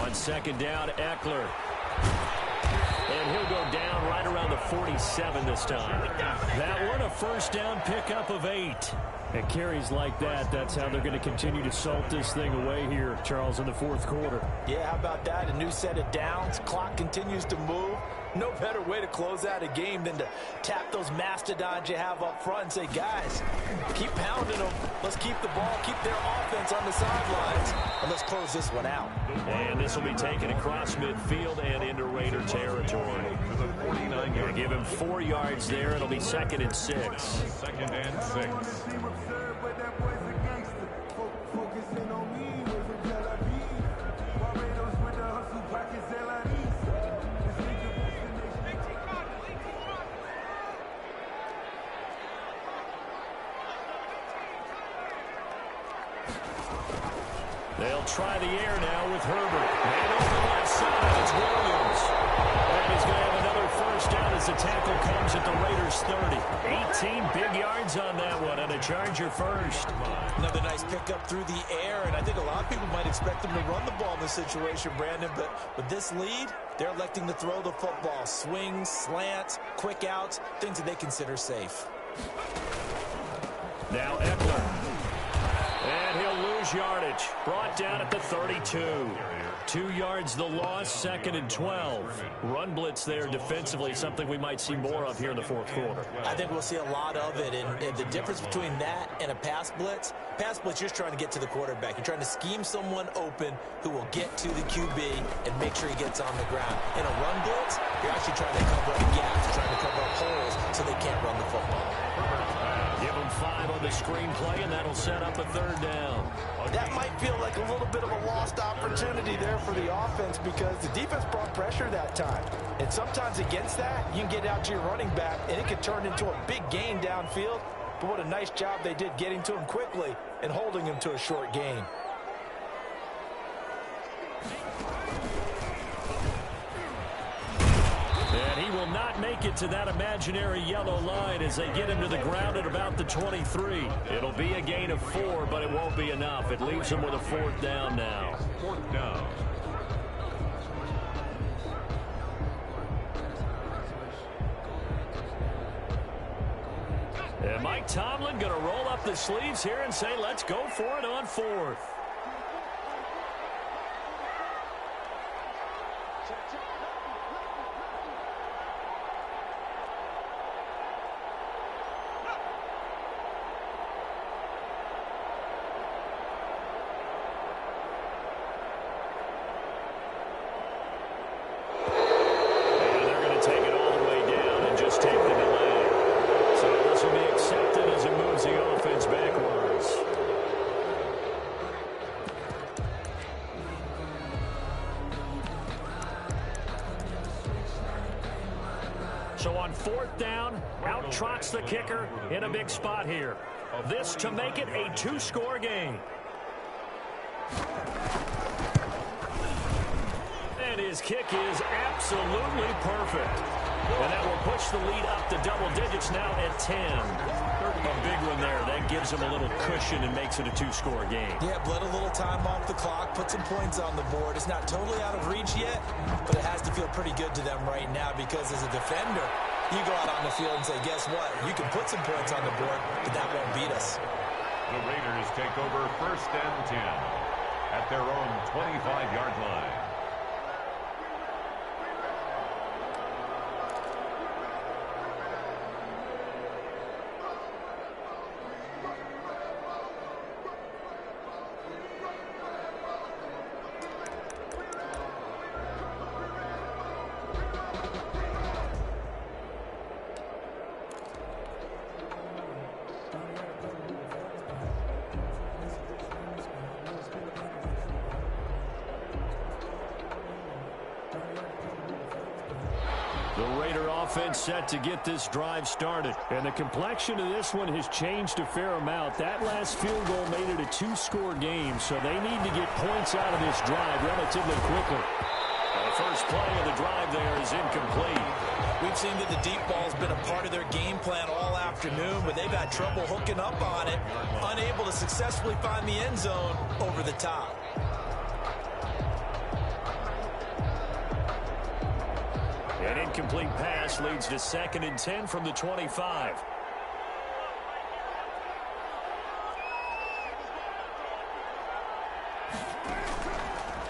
On second down, Eckler. And he'll go down right around the 47 this time. That one, a first down pickup of 8. And carries like that, that's how they're going to continue to salt this thing away here, Charles, in the fourth quarter. Yeah, how about that? A new set of downs. Clock continues to move. No better way to close out a game than to tap those mastodons you have up front and say, guys, keep pounding them. Let's keep the ball, keep their offense on the sidelines, and let's close this one out. And this will be taken across midfield and into Raider territory. Going to give him 4 yards there. It'll be 2nd and 6. 2nd and 6. They'll try the air now with Herbert. Man over the left side, it's Williams. And he's going to have another first down as the tackle comes at the Raiders' 30. 18 big yards on that one, and a Charger first. Another nice pickup through the air, and I think a lot of people might expect them to run the ball in this situation, Brandon, but with this lead, they're electing to throw the football. Swings, slants, quick outs, things that they consider safe. Now Eckler. And he'll lose yardage. Brought down at the 32. 2 yards the loss, 2nd and 12. Run blitz there defensively, something we might see more of here in the fourth quarter. I think we'll see a lot of it, and the difference between that and a pass blitz, you're just trying to get to the quarterback. You're trying to scheme someone open who will get to the QB and make sure he gets on the ground. In a run blitz, you're actually trying to cover up gaps, you're trying to cover up holes so they can't run the football. Give them 5 on the screenplay, and that'll set up a 3rd down. That might feel like a little bit of a lost opportunity there for the offense because the defense brought pressure that time. And sometimes against that, you can get out to your running back, and it can turn into a big gain downfield. But what a nice job they did getting to him quickly and holding him to a short gain. And he will not make it to that imaginary yellow line as they get him to the ground at about the 23. It'll be a gain of 4, but it won't be enough. It leaves him with a 4th down now. 4th down. And Mike Tomlin going to roll up the sleeves here and say, let's go for it on 4th. So on 4th down, out trots the kicker in a big spot here. This to make it a 2-score game. And his kick is absolutely perfect. And that will push the lead up to double digits now at 10. A big one there. That gives him a little cushion and makes it a 2-score game. Yeah, bled a little time off the clock, put some points on the board. It's not totally out of reach yet, but it has to feel pretty good to them right now because as a defender, you go out on the field and say, guess what? You can put some points on the board, but that won't beat us. The Raiders take over 1st and 10 at their own 25-yard line. Offense set to get this drive started. And the complexion of this one has changed a fair amount. That last field goal made it a 2-score game, so they need to get points out of this drive relatively quickly. The first play of the drive there is incomplete. We've seen that the deep ball's been a part of their game plan all afternoon, but they've had trouble hooking up on it, unable to successfully find the end zone over the top. An incomplete pass leads to 2nd and 10 from the 25.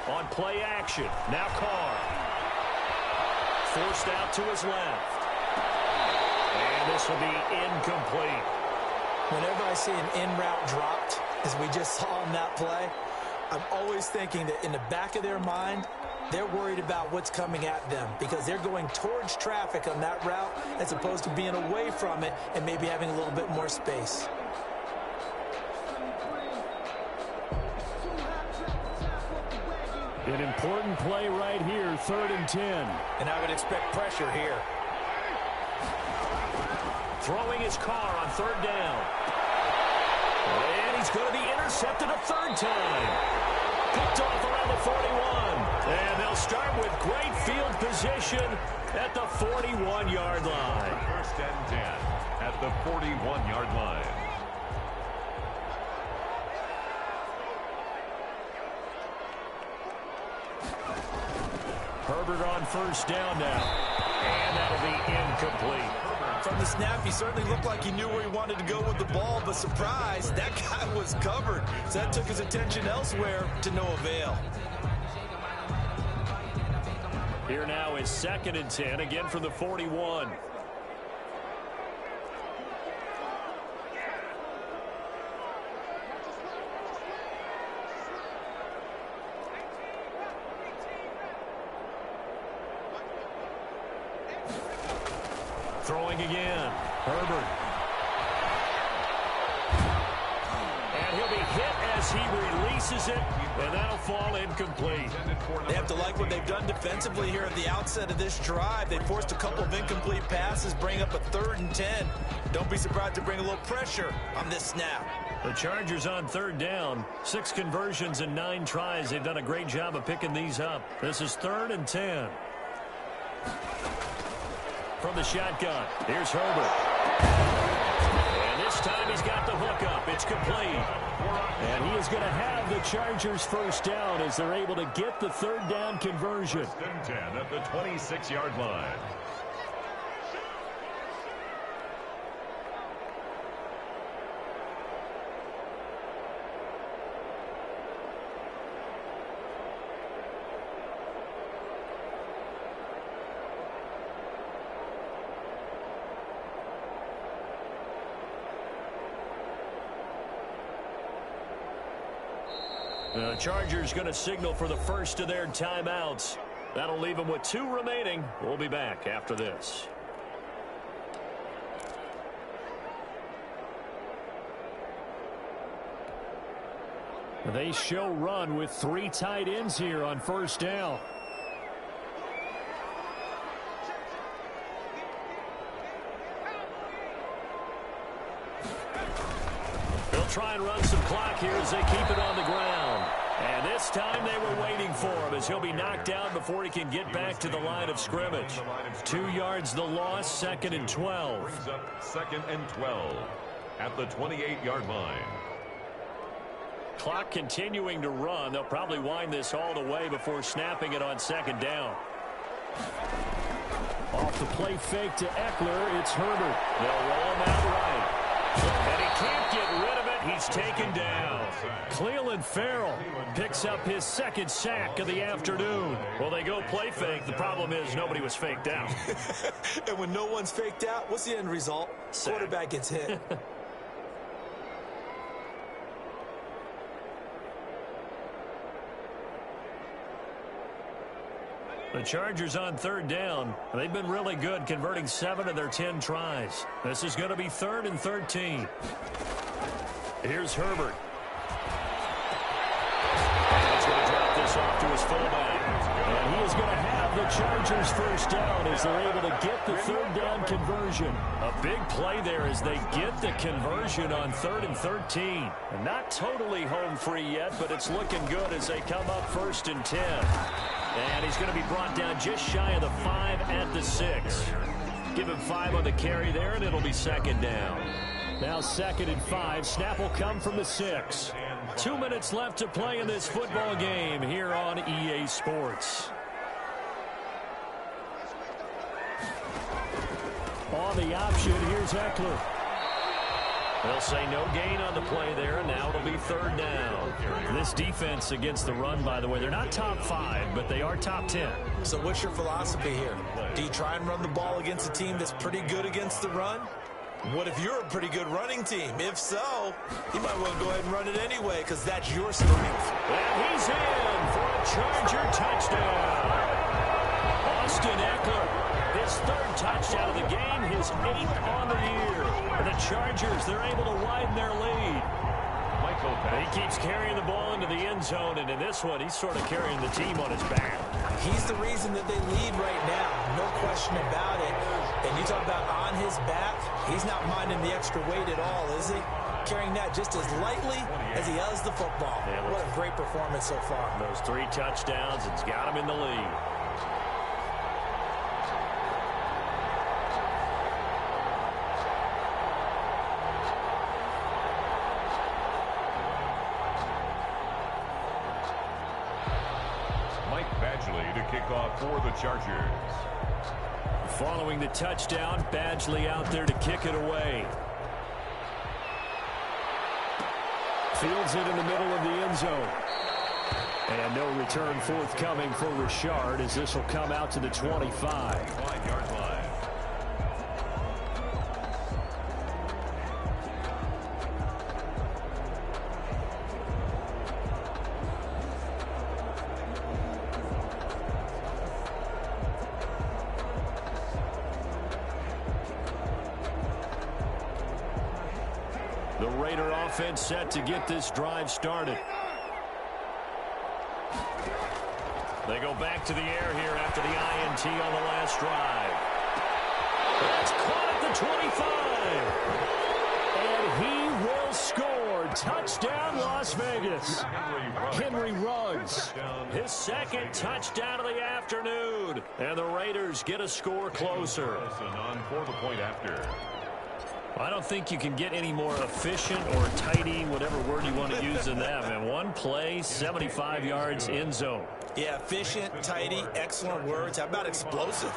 On play action, now Carr. Forced out to his left. And this will be incomplete. Whenever I see an in-route dropped, as we just saw on that play, I'm always thinking that in the back of their mind, they're worried about what's coming at them because they're going towards traffic on that route as opposed to being away from it and maybe having a little bit more space. An important play right here, 3rd and 10. And I would expect pressure here. Throwing his car on 3rd down. And he's going to be intercepted a 3rd time. Picked off around the 41. And they'll start with great field position at the 41-yard line. 1st and 10 at the 41-yard line. Herbert on first down now. And that'll be incomplete. From the snap, he certainly looked like he knew where he wanted to go with the ball, but surprise, that guy was covered. So that took his attention elsewhere to no avail. Here now is 2nd and 10, again from the 41. Throwing again. Herbert. And he'll be hit as he releases it, and that'll fall incomplete. They have to like what they've done defensively here at the outset of this drive. They forced a couple of incomplete passes, bring up a 3rd and 10. Don't be surprised to bring a little pressure on this snap. The Chargers on 3rd down. 6 conversions and 9 tries. They've done a great job of picking these up. This is 3rd and 10. From the shotgun, here's Herbert. And this time he's got the hook up. It's complete. And he is going to have the Chargers first down as they're able to get the 3rd down conversion. 1st and 10 at the 26-yard line. The Chargers going to signal for the first of their timeouts. That'll leave them with 2 remaining. We'll be back after this. They show run with 3 tight ends here on first down. They'll try and run some clock here as they keep it on the ground. And this time they were waiting for him as he'll be knocked down before he can get back to the line of scrimmage. 2 yards the loss, 2nd and 12. Brings up 2nd and 12 at the 28-yard line. Clock continuing to run. They'll probably wind this all the way before snapping it on 2nd down. Off the play fake to Eckler, it's Herbert. They'll roll him out right. And he can't get rid of it. He's taken down. Cleveland Farrell picks up his 2nd sack of the afternoon. Well, they go play fake. The problem is nobody was faked out. And when no one's faked out, what's the end result? Sack. Quarterback gets hit. The Chargers on 3rd down. They've been really good, converting 7 of their 10 tries. This is going to be 3rd and 13. Here's Herbert. He's going to drop this off to his fullback. And he is going to have the Chargers first down as they're able to get the 3rd down conversion. A big play there as they get the conversion on 3rd and 13. And not totally home free yet, but it's looking good as they come up 1st and 10. And he's going to be brought down just shy of the 5 at the 6. Give him 5 on the carry there, and it'll be 2nd down. Now 2nd and 5. Snap will come from the 6. 2 minutes left to play in this football game here on EA Sports. On the option, here's Eckler. They'll say no gain on the play there, and now it'll be 3rd down. This defense against the run, by the way, they're not top 5, but they are top 10. So what's your philosophy here? Do you try and run the ball against a team that's pretty good against the run? What if you're a pretty good running team? If so, you might want to go ahead and run it anyway because that's your strength. And he's in for a Charger touchdown. Austin Eckler, his 3rd touchdown of the game, his 8th on the year. And the Chargers, they're able to widen their lead. He keeps carrying the ball into the end zone, and in this one, he's sort of carrying the team on his back. He's the reason that they lead right now, no question about it. And you talk about on his back, he's not minding the extra weight at all, is he? Carrying that just as lightly as he does the football. Yeah, what a great performance so far. Those 3 touchdowns, it's got him in the lead. kickoff for the Chargers. Following the touchdown, Badgley out there to kick it away. Fields it in the middle of the end zone. And no return forthcoming for Richard as this will come out to the 25. 5-yard line. The Raider offense set to get this drive started. They go back to the air here after the INT on the last drive. That's caught at the 25. And he will score. Touchdown, Las Vegas. Henry Ruggs, his second touchdown of the afternoon. And the Raiders get a score closer. On for the point after. I don't think you can get any more efficient or tidy, whatever word you want to use in that. And one play, 75 yards in zone. Yeah, efficient, tidy, excellent words. How about explosive?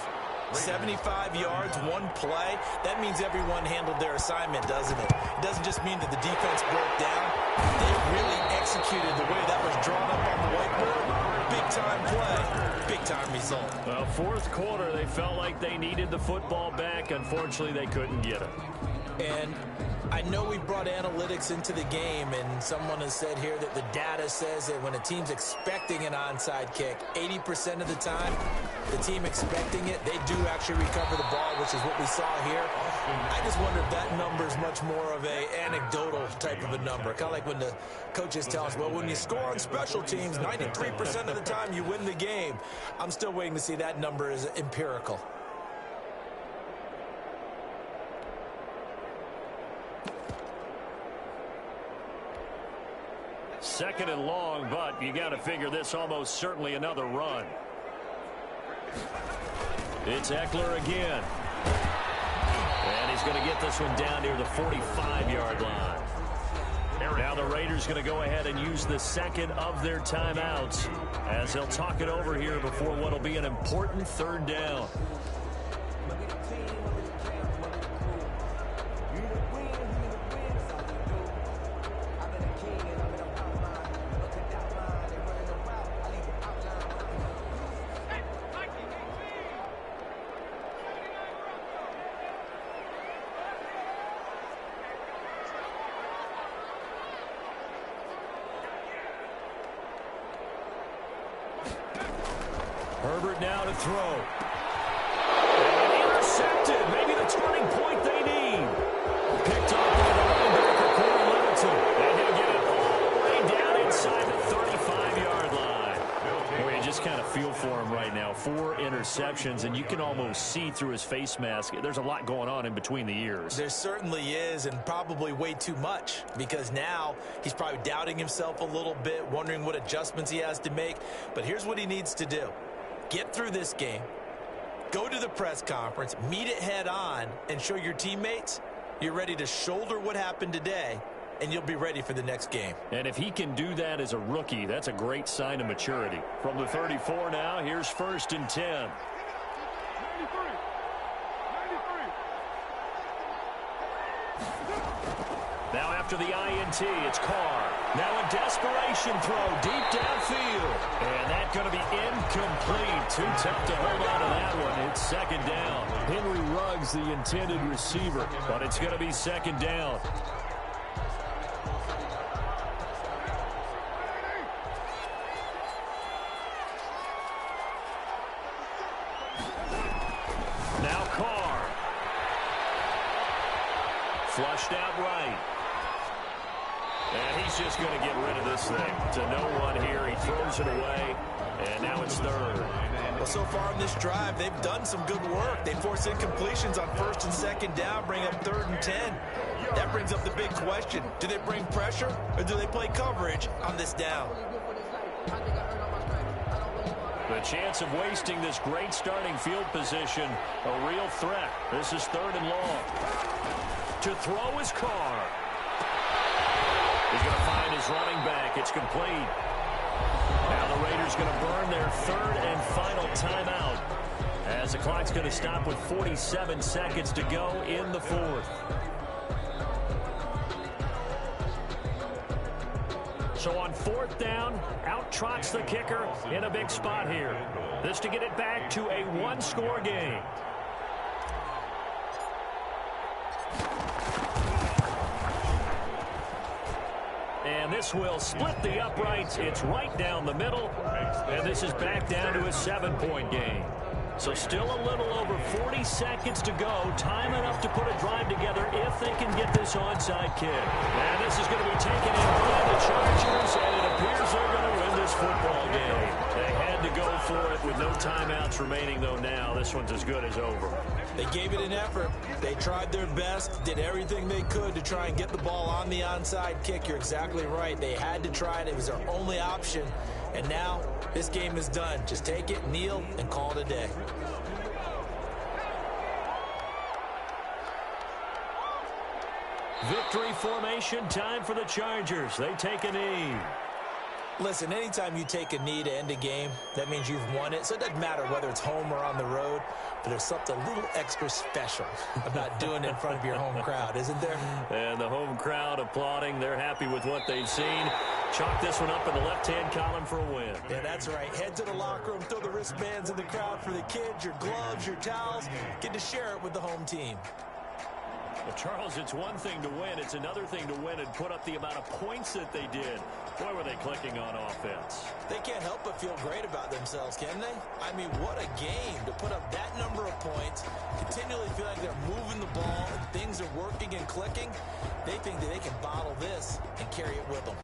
75 yards, one play. That means everyone handled their assignment, doesn't it? It doesn't just mean that the defense broke down. They really executed the way that was drawn up on the whiteboard. Big-time play, big-time result. Well, fourth quarter, they felt like they needed the football back. Unfortunately, they couldn't get it. And I know we brought analytics into the game, and someone has said here that the data says that when a team's expecting an onside kick, 80% of the time, the team expecting it, they do actually recover the ball, which is what we saw here. I just wonder if that number is much more of a anecdotal type of a number. Kind of like when the coaches tell us, well, when you score on special teams, 93% of the time you win the game. I'm still waiting to see that number is empirical. Second and long, but you got to figure this almost certainly another run. It's Eckler again. And he's going to get this one down near the 45-yard line. Now the Raiders going to go ahead and use the second of their timeouts as they'll talk it over here before what will be an important third down. Herbert now to throw. And intercepted. Maybe the turning point they need. Picked up by the linebacker, Corey Littleton. And he'll get it all the way down inside the 35-yard line. Boy, you just kind of feel for him right now. 4 interceptions, and you can almost see through his face mask. There's a lot going on in between the ears. There certainly is, and probably way too much, because now he's probably doubting himself a little bit, wondering what adjustments he has to make. But here's what he needs to do. Get through this game, go to the press conference, meet it head on, and show your teammates you're ready to shoulder what happened today, and you'll be ready for the next game. And if he can do that as a rookie, that's a great sign of maturity. From the 34 now, here's 1st and 10. Now after the INT, it's Carr. Now a desperation throw deep downfield. And that's going to be incomplete. Too tough to hold on to that one. It's 2nd down. Henry Ruggs, the intended receiver. But it's going to be 2nd down. Now Carr. Flushed out right. And he's just going to get rid of this thing to no one here. He throws it away, and now it's 3rd. Well, so far in this drive, they've done some good work. They force incompletions on 1st and 2nd down, bring up 3rd and 10. That brings up the big question. Do they bring pressure, or do they play coverage on this down? The chance of wasting this great starting field position, a real threat. This is 3rd and long. To throw is Carr. He's going to find his running back. It's complete. Now the Raiders going to burn their third and final timeout, as the clock's going to stop with 47 seconds to go in the fourth. So on fourth down, out trots the kicker in a big spot here. This to get it back to a one-score game. And this will split the uprights. It's right down the middle. And this is back down to a 7-point game. So still a little over 40 seconds to go. Time enough to put a drive together if they can get this onside kick. And this is going to be taken in by the Chargers, and it appears they're going to win this football game. They had to go for it with no timeouts remaining, though now. This one's as good as over. They gave it an effort. They tried their best, did everything they could to try and get the ball on the onside kick. You're exactly right. They had to try it. It was their only option. And now this game is done. Just take it, kneel, and call it a day. Victory formation time for the Chargers. They take a knee. Listen, anytime you take a knee to end a game, that means you've won it. So it doesn't matter whether it's home or on the road, but there's something a little extra special about doing it in front of your home crowd, isn't there? And the home crowd applauding. They're happy with what they've seen. Chalk this one up in the left-hand column for a win. Yeah, that's right. Head to the locker room, throw the wristbands in the crowd for the kids, your gloves, your towels. Get to share it with the home team. Well, Charles, it's one thing to win. It's another thing to win and put up the amount of points that they did. Boy, were they clicking on offense. They can't help but feel great about themselves, can they? I mean, what a game to put up that number of points, continually feel like they're moving the ball and things are working and clicking. They think that they can bottle this and carry it with them.